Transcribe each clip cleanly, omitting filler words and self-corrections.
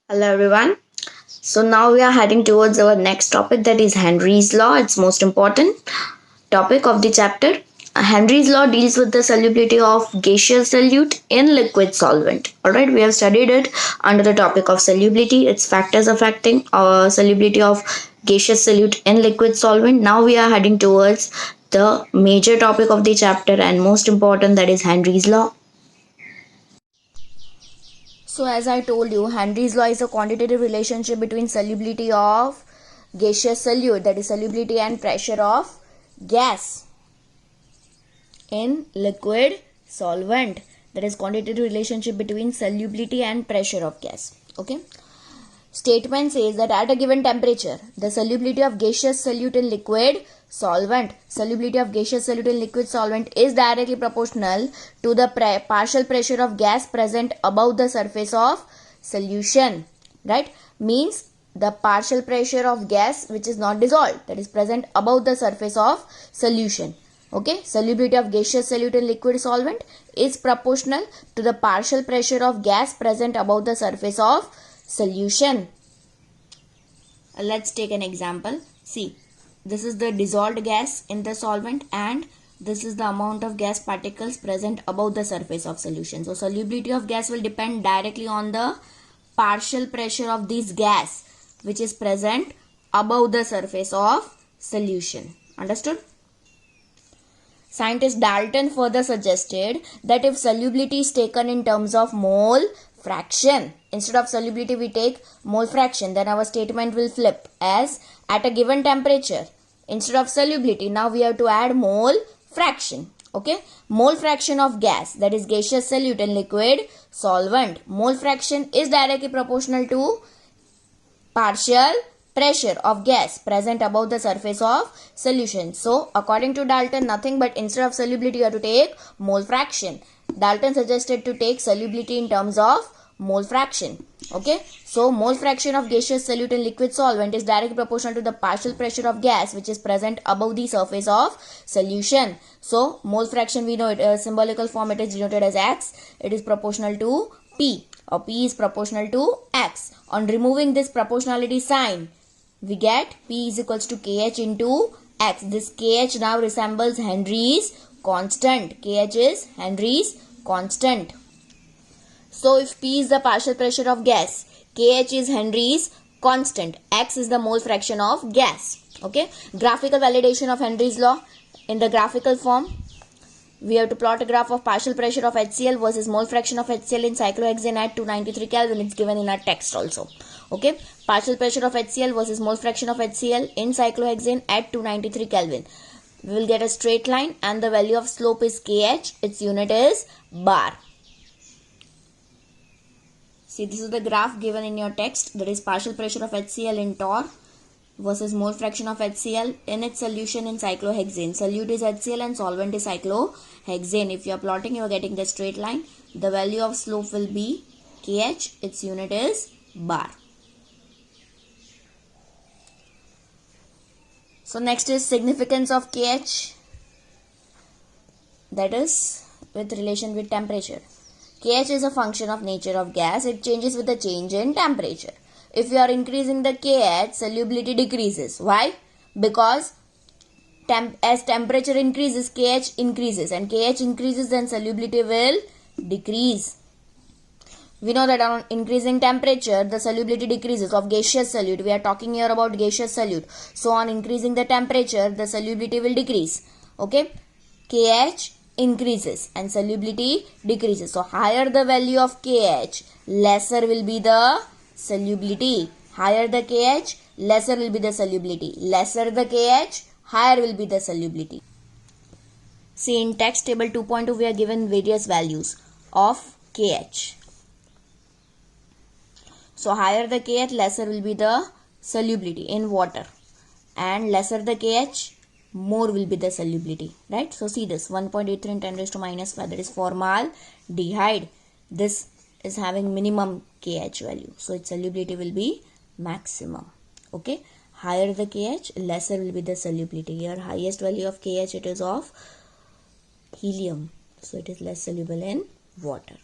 Hello everyone. So now we are heading towards our next topic, that is Henry's law. It's most important topic of the chapter. Henry's law deals with the solubility of gaseous solute in liquid solvent. Alright, we have studied it under the topic of solubility, its factors affecting solubility of gaseous solute in liquid solvent. Now we are heading towards the major topic of the chapter and most important, that is Henry's law. So, as I told you, Henry's law is a quantitative relationship between solubility of gaseous solute, that is, solubility and pressure of gas in liquid solvent, that is, quantitative relationship between solubility and pressure of gas. Okay. Statement says that at a given temperature, the solubility of gaseous solute in liquid solubility of gaseous solute in liquid solvent is directly proportional to the partial pressure of gas present above the surface of solution. Right? Means the partial pressure of gas which is not dissolved, that is present above the surface of solution. Okay, solubility of gaseous solute in liquid solvent is proportional to the partial pressure of gas present above the surface of solution. Let's take an example. See, this is the dissolved gas in the solvent and this is the amount of gas particles present above the surface of solution. So solubility of gas will depend directly on the partial pressure of this gas which is present above the surface of solution. Understood? Scientist Dalton further suggested that if solubility is taken in terms of mole fraction, instead of solubility we take mole fraction, then our statement will flip as at a given temperature, instead of solubility now we have to add mole fraction. Okay, mole fraction of gas, that is gaseous solute in liquid solvent, mole fraction is directly proportional to partial pressure of gas present above the surface of solution. So according to Dalton, nothing but instead of solubility you have to take mole fraction. Dalton suggested to take solubility in terms of mole fraction. Okay, so mole fraction of gaseous solute in liquid solvent is directly proportional to the partial pressure of gas which is present above the surface of solution. So mole fraction, we know it, symbolical form, it is denoted as X. It is proportional to P, or P is proportional to X. On removing this proportionality sign, we get P is equals to KH into X. This KH now resembles Henry's constant. KH is Henry's constant. So if P is the partial pressure of gas, KH is Henry's constant, X is the mole fraction of gas. Okay. Graphical validation of Henry's law. In the graphical form, we have to plot a graph of partial pressure of HCl versus mole fraction of HCl in cyclohexane at 293 Kelvin. It's given in our text also. Okay, partial pressure of HCl versus mole fraction of HCl in cyclohexane at 293 Kelvin. We will get a straight line and the value of slope is KH. Its unit is bar. See, this is the graph given in your text. That is partial pressure of HCl in torr versus mole fraction of HCl in its solution in cyclohexane. Solute is HCl and solvent is cyclohexane. If you are plotting, you are getting the straight line. The value of slope will be KH. Its unit is bar. So next is significance of KH. That is with relation with temperature. KH is a function of nature of gas. It changes with the change in temperature. If you are increasing the KH, solubility decreases. Why? Because as temperature increases, KH increases, and KH increases, then solubility will decrease. We know that on increasing temperature, the solubility decreases of gaseous solute. We are talking here about gaseous solute. So on increasing the temperature, the solubility will decrease. Okay, KH increases and solubility decreases. So higher the value of KH, lesser will be the solubility. Higher the KH, lesser will be the solubility. Lesser the KH, higher will be the solubility. See, in text table 2.2 we are given various values of KH. So higher the KH, lesser will be the solubility in water, and lesser the KH, more will be the solubility, right? So see this 1.83 in 10 raised to minus 5, that is formaldehyde. This is having minimum KH value, so its solubility will be maximum. Okay, higher the KH, lesser will be the solubility. Here highest value of KH, it is of helium, so it is less soluble in water.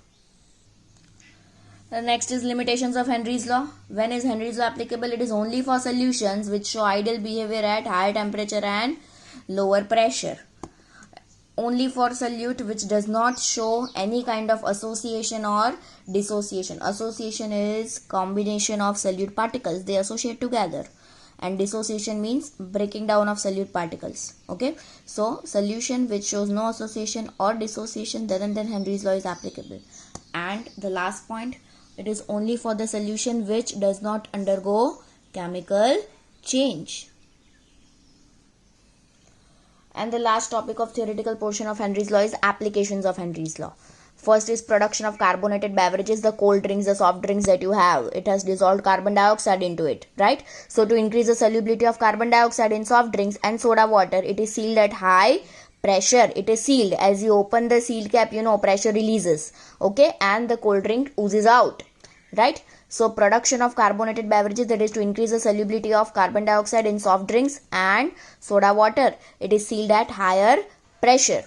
Next is limitations of Henry's law. When is Henry's law applicable? It is only for solutions which show ideal behavior at higher temperature and lower pressure. Only for solute which does not show any kind of association or dissociation. Association is combination of solute particles. They associate together. And dissociation means breaking down of solute particles. Okay. So solution which shows no association or dissociation, then Henry's law is applicable. And the last point, it is only for the solution which does not undergo chemical change. And the last topic of theoretical portion of Henry's law is applications of Henry's law. First is production of carbonated beverages, the cold drinks, the soft drinks that you have. It has dissolved carbon dioxide into it, right? So to increase the solubility of carbon dioxide in soft drinks and soda water, it is sealed at high pressure. It is sealed. As you open the sealed cap, pressure releases, okay, and the cold drink oozes out, right? So production of carbonated beverages, that is to increase the solubility of carbon dioxide in soft drinks and soda water, it is sealed at higher pressure.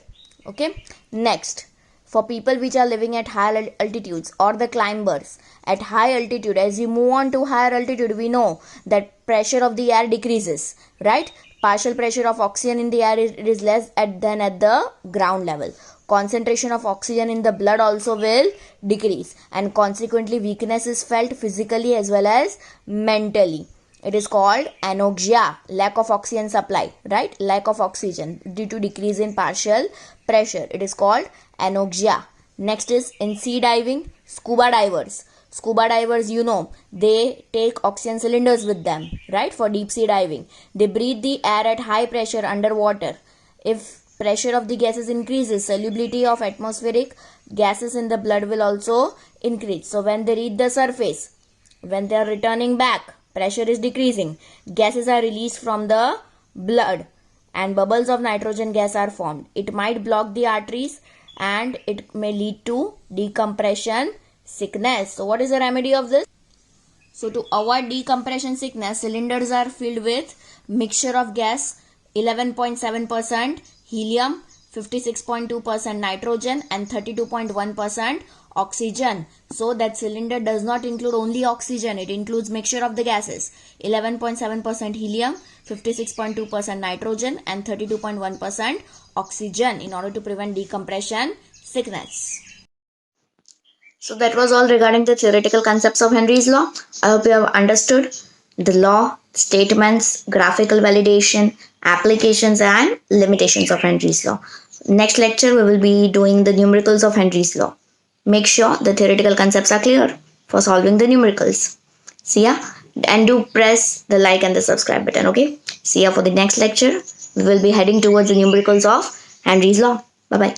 Okay. Next, for people which are living at higher altitudes or the climbers, at high altitude, as you move on to higher altitude, we know that pressure of the air decreases, right? Partial pressure of oxygen in the air is less than at the ground level. Concentration of oxygen in the blood also will decrease, and consequently weakness is felt physically as well as mentally. It is called anoxia, lack of oxygen supply, right? Lack of oxygen due to decrease in partial pressure. It is called anoxia. Next is in sea diving, scuba divers. Scuba divers, they take oxygen cylinders with them, right? For deep sea diving. They breathe the air at high pressure underwater. If pressure of the gases increases, solubility of atmospheric gases in the blood will also increase. So when they reach the surface, when they are returning back, pressure is decreasing. Gases are released from the blood and bubbles of nitrogen gas are formed. It might block the arteries and it may lead to decompression sickness. So what is the remedy of this? So to avoid decompression sickness, cylinders are filled with mixture of gas 11.7% helium, 56.2% nitrogen and 32.1% oxygen. So that cylinder does not include only oxygen, it includes mixture of the gases 11.7% helium, 56.2% nitrogen and 32.1% oxygen in order to prevent decompression sickness. So that was all regarding the theoretical concepts of Henry's law. I hope you have understood the law, statements, graphical validation, applications and limitations of Henry's law. Next lecture we will be doing the numericals of Henry's law. Make sure the theoretical concepts are clear for solving the numericals. See ya, and do press the like and the subscribe button, okay? See ya for the next lecture. We will be heading towards the numericals of Henry's law. Bye bye.